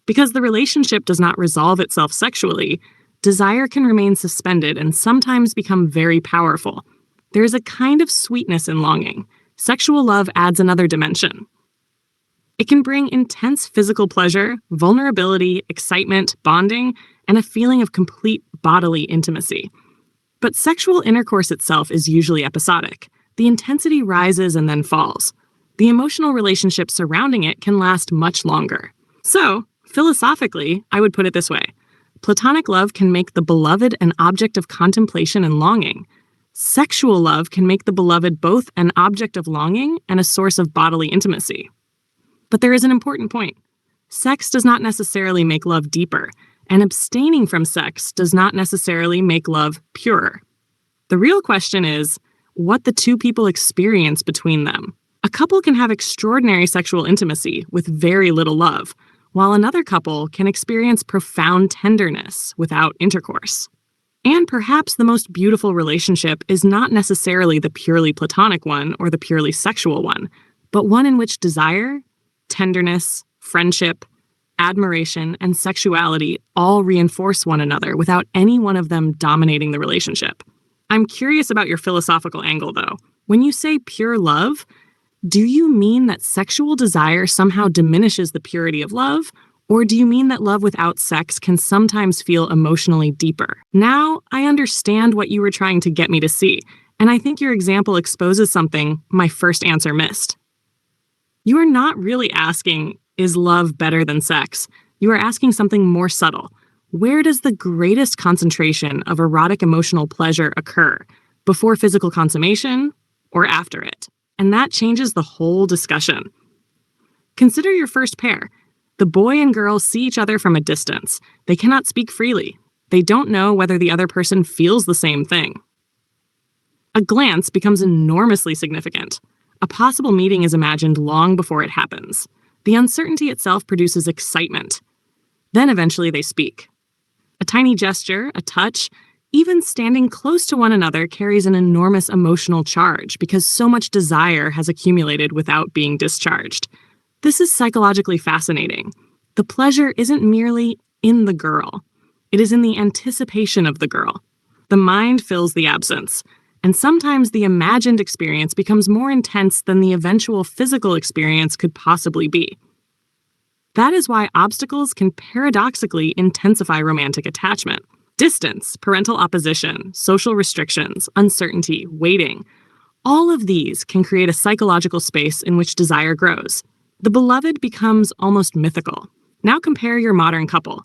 Because the relationship does not resolve itself sexually, desire can remain suspended and sometimes become very powerful. There is a kind of sweetness in longing. Sexual love adds another dimension. It can bring intense physical pleasure, vulnerability, excitement, bonding, and a feeling of complete bodily intimacy. But sexual intercourse itself is usually episodic. The intensity rises and then falls. The emotional relationship surrounding it can last much longer. So, philosophically, I would put it this way. Platonic love can make the beloved an object of contemplation and longing. Sexual love can make the beloved both an object of longing and a source of bodily intimacy. But there is an important point. Sex does not necessarily make love deeper, and abstaining from sex does not necessarily make love purer. The real question is what the two people experience between them. A couple can have extraordinary sexual intimacy with very little love, while another couple can experience profound tenderness without intercourse. And perhaps the most beautiful relationship is not necessarily the purely platonic one or the purely sexual one, but one in which desire, tenderness, friendship, admiration, and sexuality all reinforce one another without any one of them dominating the relationship. I'm curious about your philosophical angle, though. When you say pure love, do you mean that sexual desire somehow diminishes the purity of love? Or do you mean that love without sex can sometimes feel emotionally deeper? Now, I understand what you were trying to get me to see, and I think your example exposes something my first answer missed. You are not really asking, is love better than sex? You are asking something more subtle. Where does the greatest concentration of erotic emotional pleasure occur? Before physical consummation or after it? And that changes the whole discussion. Consider your first pair. The boy and girl see each other from a distance. They cannot speak freely. They don't know whether the other person feels the same thing. A glance becomes enormously significant. A possible meeting is imagined long before it happens. The uncertainty itself produces excitement. Then eventually they speak. A tiny gesture, a touch, even standing close to one another carries an enormous emotional charge because so much desire has accumulated without being discharged. This is psychologically fascinating. The pleasure isn't merely in the girl. It is in the anticipation of the girl. The mind fills the absence, and sometimes the imagined experience becomes more intense than the eventual physical experience could possibly be. That is why obstacles can paradoxically intensify romantic attachment. Distance, parental opposition, social restrictions, uncertainty, waiting. All of these can create a psychological space in which desire grows. The beloved becomes almost mythical. Now compare your modern couple.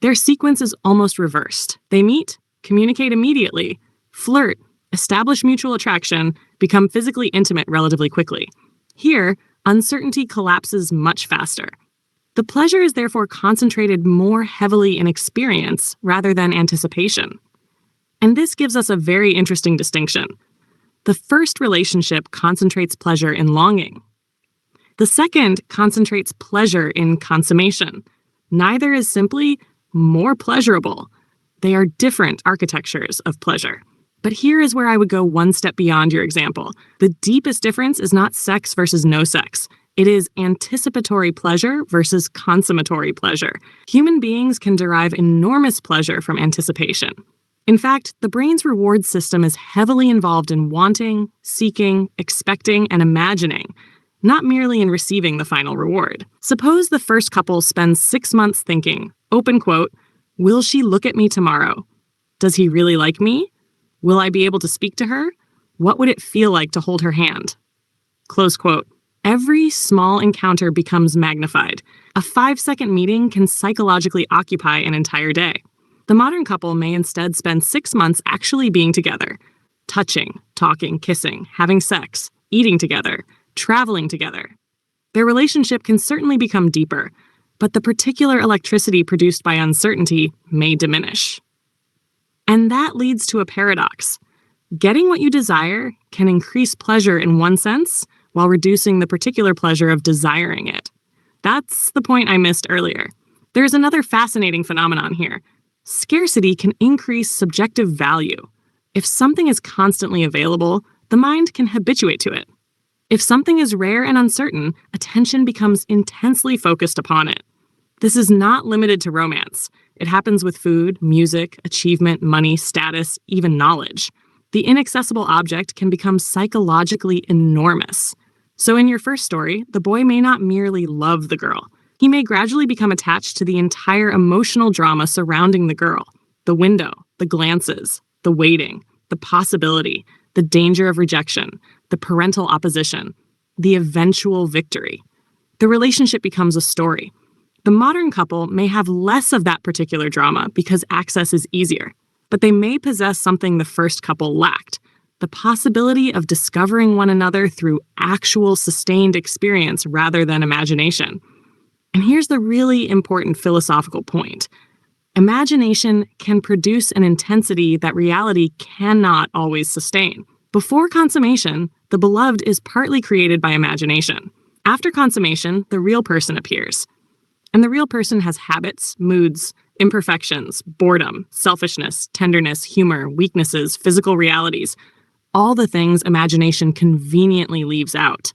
Their sequence is almost reversed. They meet, communicate immediately, flirt, establish mutual attraction, become physically intimate relatively quickly. Here, uncertainty collapses much faster. The pleasure is therefore concentrated more heavily in experience rather than anticipation. And this gives us a very interesting distinction. The first relationship concentrates pleasure in longing. The second concentrates pleasure in consummation. Neither is simply more pleasurable. They are different architectures of pleasure. But here is where I would go one step beyond your example. The deepest difference is not sex versus no sex. It is anticipatory pleasure versus consummatory pleasure. Human beings can derive enormous pleasure from anticipation. In fact, the brain's reward system is heavily involved in wanting, seeking, expecting, and imagining, not merely in receiving the final reward. Suppose the first couple spends 6 months thinking, open quote, will she look at me tomorrow? Does he really like me? Will I be able to speak to her? What would it feel like to hold her hand? Close quote. Every small encounter becomes magnified. A 5-second meeting can psychologically occupy an entire day. The modern couple may instead spend 6 months actually being together, touching, talking, kissing, having sex, eating together, traveling together. Their relationship can certainly become deeper, but the particular electricity produced by uncertainty may diminish. And that leads to a paradox. Getting what you desire can increase pleasure in one sense, while reducing the particular pleasure of desiring it. That's the point I missed earlier. There's another fascinating phenomenon here. Scarcity can increase subjective value. If something is constantly available, the mind can habituate to it. If something is rare and uncertain, attention becomes intensely focused upon it. This is not limited to romance. It happens with food, music, achievement, money, status, even knowledge. The inaccessible object can become psychologically enormous. So in your first story, the boy may not merely love the girl. He may gradually become attached to the entire emotional drama surrounding the girl. The window, the glances, the waiting, the possibility, the danger of rejection, the parental opposition, the eventual victory. The relationship becomes a story. The modern couple may have less of that particular drama because access is easier, but they may possess something the first couple lacked: the possibility of discovering one another through actual sustained experience rather than imagination. And here's the really important philosophical point. Imagination can produce an intensity that reality cannot always sustain. Before consummation, the beloved is partly created by imagination. After consummation, the real person appears. And the real person has habits, moods, imperfections, boredom, selfishness, tenderness, humor, weaknesses, physical realities, all the things imagination conveniently leaves out.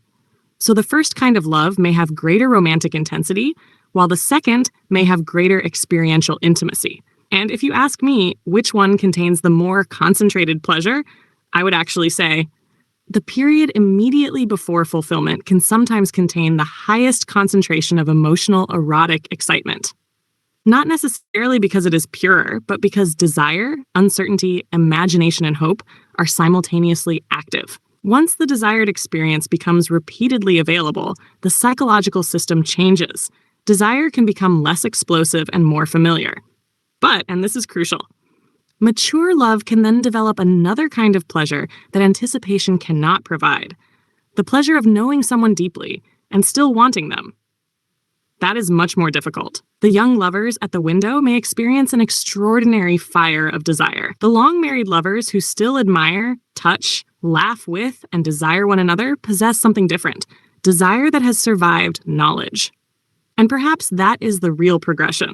So the first kind of love may have greater romantic intensity, while the second may have greater experiential intimacy. And if you ask me which one contains the more concentrated pleasure, I would actually say the period immediately before fulfillment can sometimes contain the highest concentration of emotional, erotic excitement. Not necessarily because it is purer, but because desire, uncertainty, imagination, and hope are simultaneously active. Once the desired experience becomes repeatedly available, the psychological system changes. Desire can become less explosive and more familiar. But, and this is crucial, mature love can then develop another kind of pleasure that anticipation cannot provide: the pleasure of knowing someone deeply and still wanting them. That is much more difficult. The young lovers at the window may experience an extraordinary fire of desire. The long-married lovers who still admire, touch, laugh with, and desire one another possess something different: desire that has survived knowledge. And perhaps that is the real progression: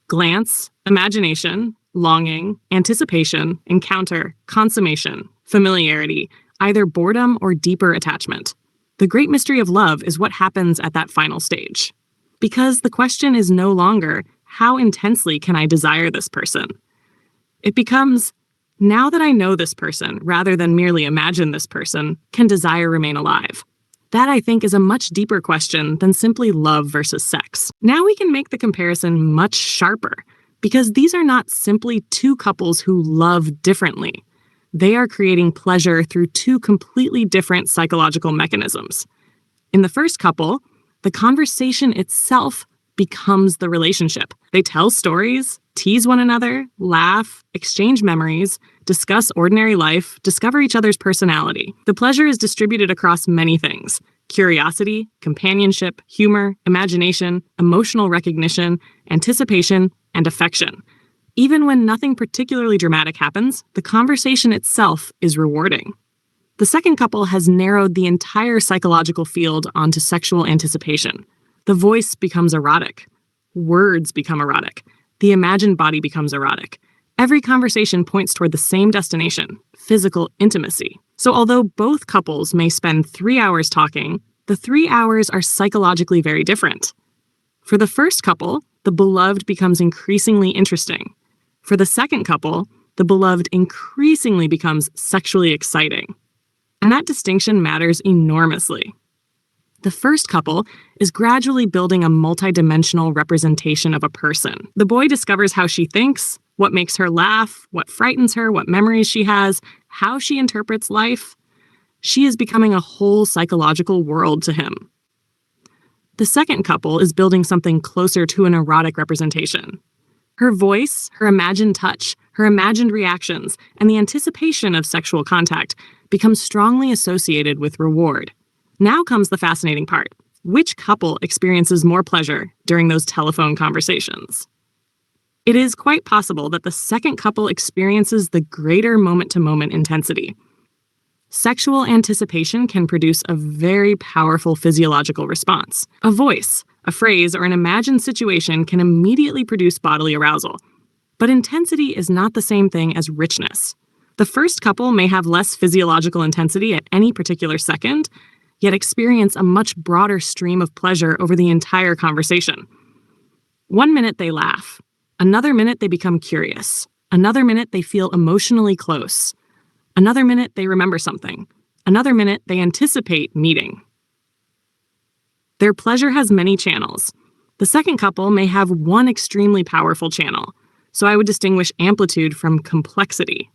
glance, imagination, longing, anticipation, encounter, consummation, familiarity, either boredom or deeper attachment. The great mystery of love is what happens at that final stage. Because the question is no longer, how intensely can I desire this person? It becomes, now that I know this person, rather than merely imagine this person, can desire remain alive? That, I think, is a much deeper question than simply love versus sex. Now we can make the comparison much sharper, because these are not simply two couples who love differently. They are creating pleasure through two completely different psychological mechanisms. In the first couple, the conversation itself becomes the relationship. They tell stories, tease one another, laugh, exchange memories, discuss ordinary life, discover each other's personality. The pleasure is distributed across many things: curiosity, companionship, humor, imagination, emotional recognition, anticipation, and affection. Even when nothing particularly dramatic happens, the conversation itself is rewarding. The second couple has narrowed the entire psychological field onto sexual anticipation. The voice becomes erotic. Words become erotic. The imagined body becomes erotic. Every conversation points toward the same destination: physical intimacy. So although both couples may spend 3 hours talking, the 3 hours are psychologically very different. For the first couple, the beloved becomes increasingly interesting. For the second couple, the beloved increasingly becomes sexually exciting. And that distinction matters enormously. The first couple is gradually building a multidimensional representation of a person. The boy discovers how she thinks, what makes her laugh, what frightens her, what memories she has, how she interprets life. She is becoming a whole psychological world to him. The second couple is building something closer to an erotic representation. Her voice, her imagined touch, her imagined reactions, and the anticipation of sexual contact become strongly associated with reward. Now comes the fascinating part. Which couple experiences more pleasure during those telephone conversations? It is quite possible that the second couple experiences the greater moment-to-moment intensity. Sexual anticipation can produce a very powerful physiological response. A voice, a phrase, or an imagined situation can immediately produce bodily arousal. But intensity is not the same thing as richness. The first couple may have less physiological intensity at any particular second, yet experience a much broader stream of pleasure over the entire conversation. One minute they laugh. Another minute they become curious. Another minute they feel emotionally close. Another minute they remember something. Another minute they anticipate meeting. Their pleasure has many channels. The second couple may have one extremely powerful channel, so I would distinguish amplitude from complexity.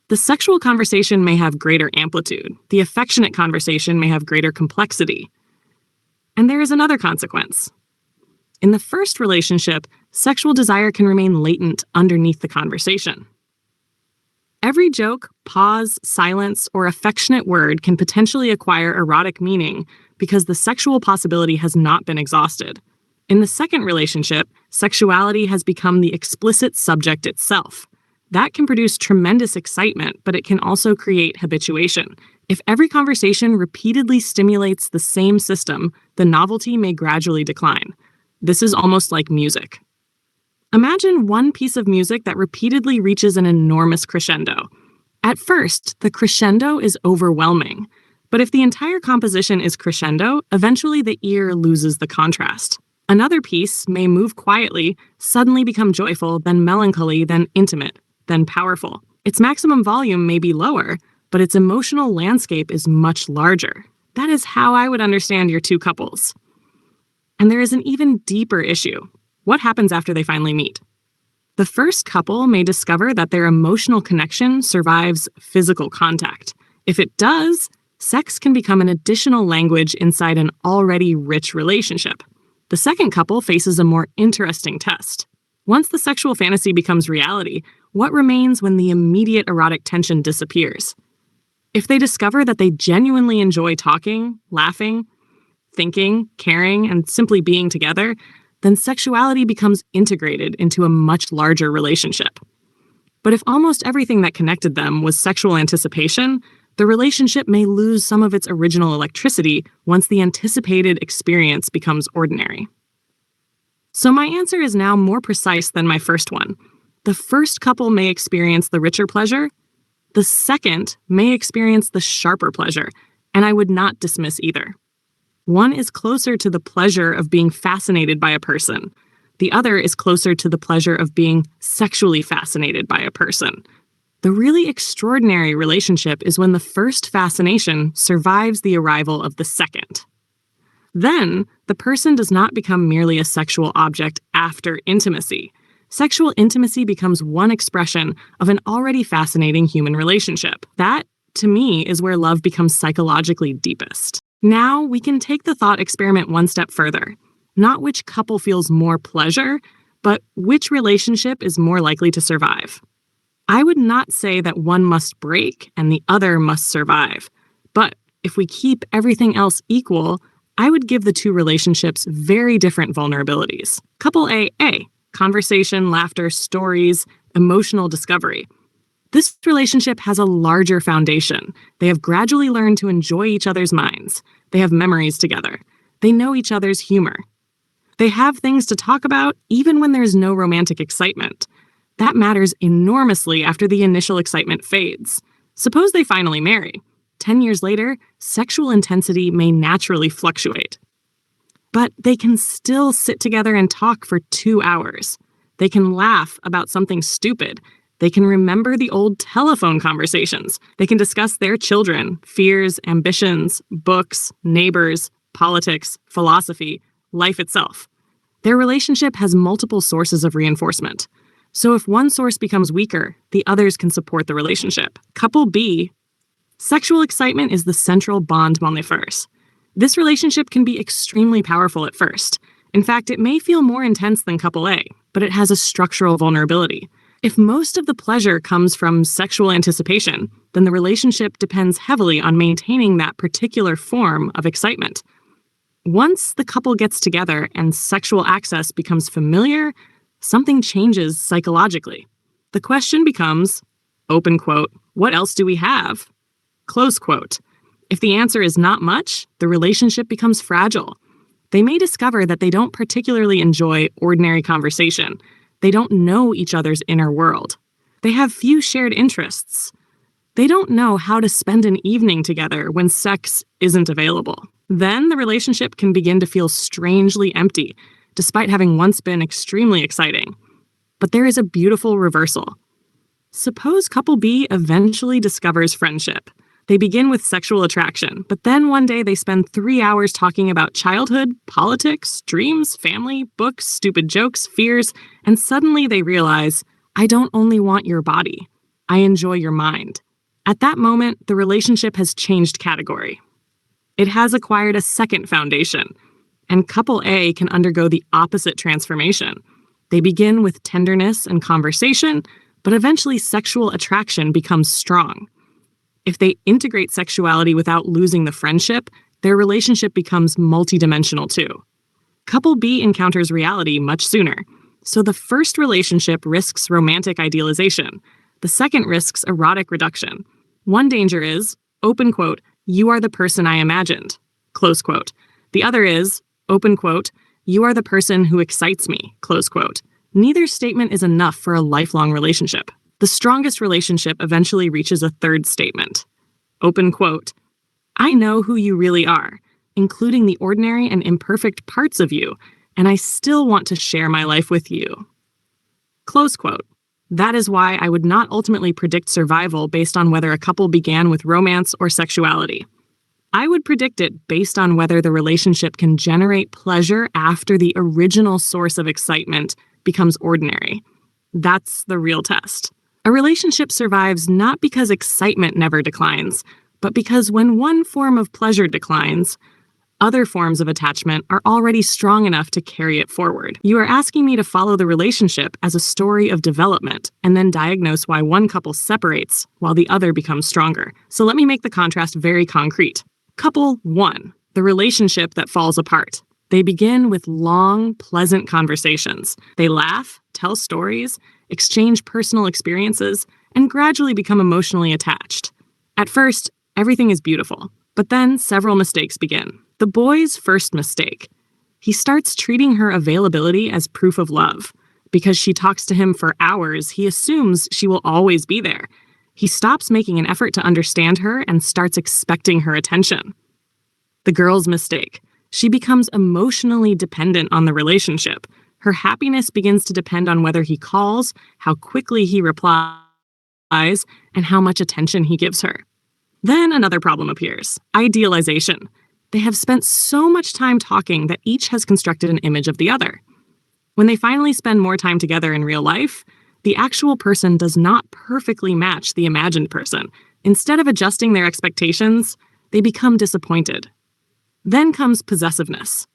The sexual conversation may have greater amplitude. The affectionate conversation may have greater complexity. And there is another consequence. In the first relationship, sexual desire can remain latent underneath the conversation. Every joke, pause, silence, or affectionate word can potentially acquire erotic meaning because the sexual possibility has not been exhausted. In the second relationship, sexuality has become the explicit subject itself. That can produce tremendous excitement, but it can also create habituation. If every conversation repeatedly stimulates the same system, the novelty may gradually decline. This is almost like music. Imagine one piece of music that repeatedly reaches an enormous crescendo. At first, the crescendo is overwhelming. But if the entire composition is crescendo, eventually the ear loses the contrast. Another piece may move quietly, suddenly become joyful, then melancholy, then intimate, then powerful. Its maximum volume may be lower, but its emotional landscape is much larger. That is how I would understand your two couples. And there is an even deeper issue. What happens after they finally meet? The first couple may discover that their emotional connection survives physical contact. If it does, sex can become an additional language inside an already rich relationship. The second couple faces a more interesting test. Once the sexual fantasy becomes reality, what remains when the immediate erotic tension disappears? If they discover that they genuinely enjoy talking, laughing, thinking, caring, and simply being together, then sexuality becomes integrated into a much larger relationship. But if almost everything that connected them was sexual anticipation, the relationship may lose some of its original electricity once the anticipated experience becomes ordinary. So my answer is now more precise than my first one. The first couple may experience the richer pleasure. The second may experience the sharper pleasure, and I would not dismiss either. One is closer to the pleasure of being fascinated by a person. The other is closer to the pleasure of being sexually fascinated by a person. The really extraordinary relationship is when the first fascination survives the arrival of the second. Then, the person does not become merely a sexual object after intimacy. Sexual intimacy becomes one expression of an already fascinating human relationship. That, to me, is where love becomes psychologically deepest. Now, we can take the thought experiment one step further. Not which couple feels more pleasure, but which relationship is more likely to survive. I would not say that one must break and the other must survive. But if we keep everything else equal, I would give the two relationships very different vulnerabilities. Couple A, conversation, laughter, stories, emotional discovery. This relationship has a larger foundation. They have gradually learned to enjoy each other's minds. They have memories together. They know each other's humor. They have things to talk about even when there's no romantic excitement. That matters enormously after the initial excitement fades. Suppose they finally marry. 10 years later, sexual intensity may naturally fluctuate. But they can still sit together and talk for 2 hours. They can laugh about something stupid. They can remember the old telephone conversations. They can discuss their children, fears, ambitions, books, neighbors, politics, philosophy, life itself. Their relationship has multiple sources of reinforcement. So if one source becomes weaker, the others can support the relationship. Couple B, sexual excitement is the central bond multiverse. This relationship can be extremely powerful at first. In fact, it may feel more intense than couple A, but it has a structural vulnerability. If most of the pleasure comes from sexual anticipation, then the relationship depends heavily on maintaining that particular form of excitement. Once the couple gets together and sexual access becomes familiar, something changes psychologically. The question becomes, open quote, what else do we have? Close quote. If the answer is not much, the relationship becomes fragile. They may discover that they don't particularly enjoy ordinary conversation. They don't know each other's inner world. They have few shared interests. They don't know how to spend an evening together when sex isn't available. Then the relationship can begin to feel strangely empty. despite having once been extremely exciting. But there is a beautiful reversal. Suppose couple B eventually discovers friendship. They begin with sexual attraction, but then one day they spend 3 hours talking about childhood, politics, dreams, family, books, stupid jokes, fears, and suddenly they realize, I don't only want your body, I enjoy your mind. At that moment, the relationship has changed category. It has acquired a second foundation, and couple A can undergo the opposite transformation. They begin with tenderness and conversation, but eventually sexual attraction becomes strong. If they integrate sexuality without losing the friendship, their relationship becomes multidimensional too. Couple B encounters reality much sooner, so the first relationship risks romantic idealization. The second risks erotic reduction. One danger is, open quote, you are the person I imagined, close quote. The other is, open quote, you are the person who excites me, close quote. Neither statement is enough for a lifelong relationship. The strongest relationship eventually reaches a third statement. Open quote, I know who you really are, including the ordinary and imperfect parts of you, and I still want to share my life with you. Close quote. That is why I would not ultimately predict survival based on whether a couple began with romance or sexuality. I would predict it based on whether the relationship can generate pleasure after the original source of excitement becomes ordinary. That's the real test. A relationship survives not because excitement never declines, but because when one form of pleasure declines, other forms of attachment are already strong enough to carry it forward. You are asking me to follow the relationship as a story of development and then diagnose why one couple separates while the other becomes stronger. So let me make the contrast very concrete. Couple 1, the relationship that falls apart. They begin with long, pleasant conversations. They laugh, tell stories, exchange personal experiences, and gradually become emotionally attached. At first, everything is beautiful, but then several mistakes begin. The boy's first mistake. He starts treating her availability as proof of love. Because she talks to him for hours, he assumes she will always be there. He stops making an effort to understand her and starts expecting her attention. The girl's mistake. She becomes emotionally dependent on the relationship. Her happiness begins to depend on whether he calls, how quickly he replies, and how much attention he gives her. Then another problem appears, idealization. They have spent so much time talking that each has constructed an image of the other. When they finally spend more time together in real life, the actual person does not perfectly match the imagined person. Instead of adjusting their expectations, they become disappointed. Then comes possessiveness.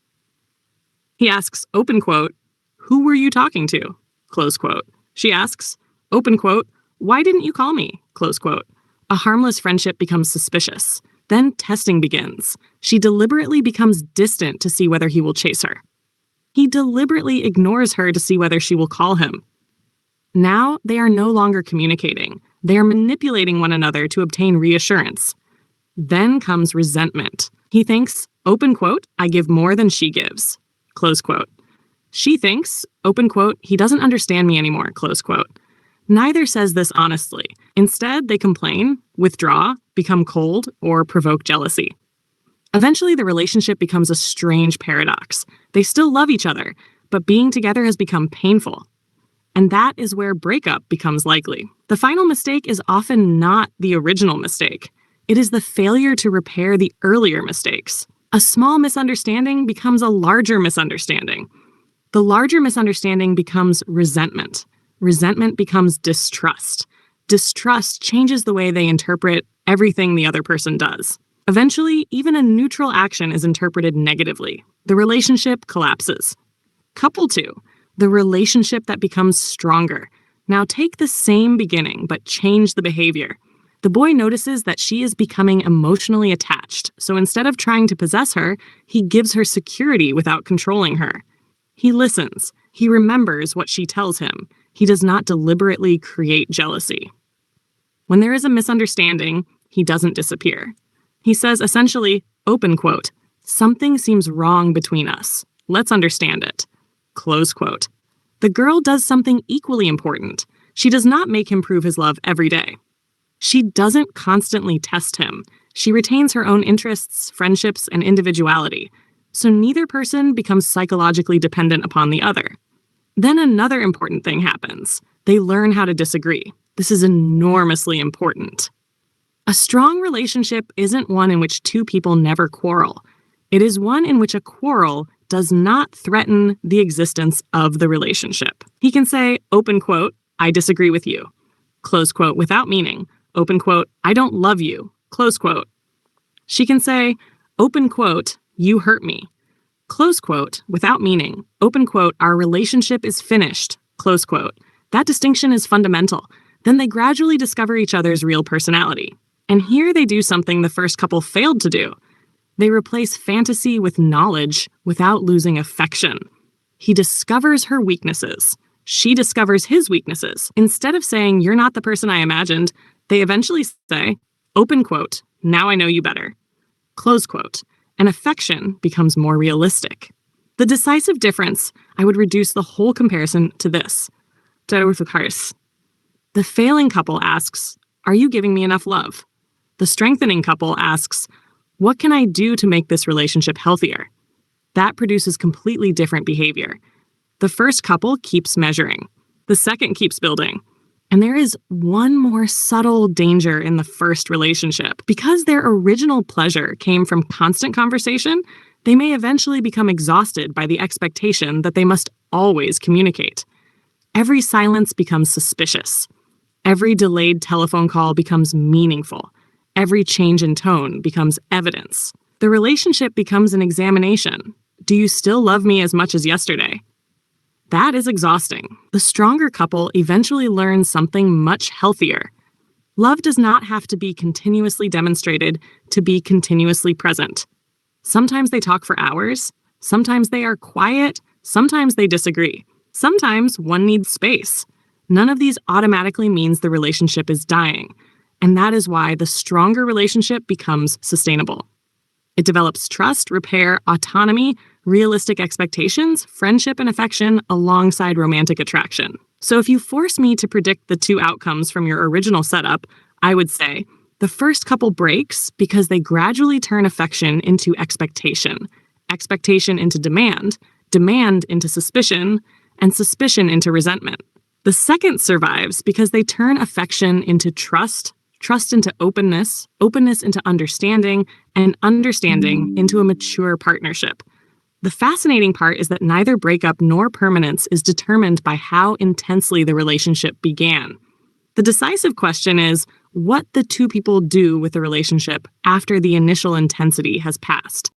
He asks, open quote, who were you talking to? Close quote. She asks, open quote, why didn't you call me? Close quote. A harmless friendship becomes suspicious. Then testing begins. She deliberately becomes distant to see whether he will chase her. He deliberately ignores her to see whether she will call him. Now they are no longer communicating. They are manipulating one another to obtain reassurance. Then comes resentment. He thinks, open quote, I give more than she gives. Close quote. She thinks, open quote, he doesn't understand me anymore, close quote. Neither says this honestly. Instead, they complain, withdraw, become cold, or provoke jealousy. Eventually, the relationship becomes a strange paradox. They still love each other, but being together has become painful. And that is where breakup becomes likely. The final mistake is often not the original mistake. It is the failure to repair the earlier mistakes. A small misunderstanding becomes a larger misunderstanding. The larger misunderstanding becomes resentment. Resentment becomes distrust. Distrust changes the way they interpret everything the other person does. Eventually, even a neutral action is interpreted negatively. The relationship collapses. Couple 2, the relationship that becomes stronger. Now take the same beginning, but change the behavior. The boy notices that she is becoming emotionally attached, so instead of trying to possess her, he gives her security without controlling her. He listens. He remembers what she tells him. He does not deliberately create jealousy. When there is a misunderstanding, he doesn't disappear. He says essentially, open quote, something seems wrong between us. Let's understand it. Close quote. The girl does something equally important. She does not make him prove his love every day. She doesn't constantly test him. She retains her own interests, friendships, and individuality. so neither person becomes psychologically dependent upon the other. Then another important thing happens. They learn how to disagree. This is enormously important. A strong relationship isn't one in which two people never quarrel. It is one in which a quarrel does not threaten the existence of the relationship. He can say, open quote, I disagree with you, close quote, without meaning, open quote, I don't love you, close quote. She can say, open quote, you hurt me, close quote, without meaning, open quote, our relationship is finished, close quote. That distinction is fundamental. Then they gradually discover each other's real personality. And here they do something the first couple failed to do. They replace fantasy with knowledge without losing affection. He discovers her weaknesses. She discovers his weaknesses. Instead of saying, you're not the person I imagined, they eventually say, open quote, now I know you better, close quote, and affection becomes more realistic. The decisive difference, I would reduce the whole comparison to this. The failing couple asks, are you giving me enough love? The strengthening couple asks, what can I do to make this relationship healthier? That produces completely different behavior. The first couple keeps measuring. The second keeps building. And there is one more subtle danger in the first relationship. Because their original pleasure came from constant conversation, they may eventually become exhausted by the expectation that they must always communicate. Every silence becomes suspicious. Every delayed telephone call becomes meaningful. Every change in tone becomes evidence. The relationship becomes an examination. Do you still love me as much as yesterday? That is exhausting. The stronger couple eventually learns something much healthier. Love does not have to be continuously demonstrated to be continuously present. Sometimes they talk for hours. Sometimes they are quiet. Sometimes they disagree. Sometimes one needs space. None of these automatically means the relationship is dying. And that is why the stronger relationship becomes sustainable. It develops trust, repair, autonomy, realistic expectations, friendship, and affection alongside romantic attraction. So if you force me to predict the two outcomes from your original setup, I would say the first couple breaks because they gradually turn affection into expectation, expectation into demand, demand into suspicion, and suspicion into resentment. The second survives because they turn affection into trust, trust into openness, openness into understanding, and understanding into a mature partnership. The fascinating part is that neither breakup nor permanence is determined by how intensely the relationship began. The decisive question is what the two people do with the relationship after the initial intensity has passed.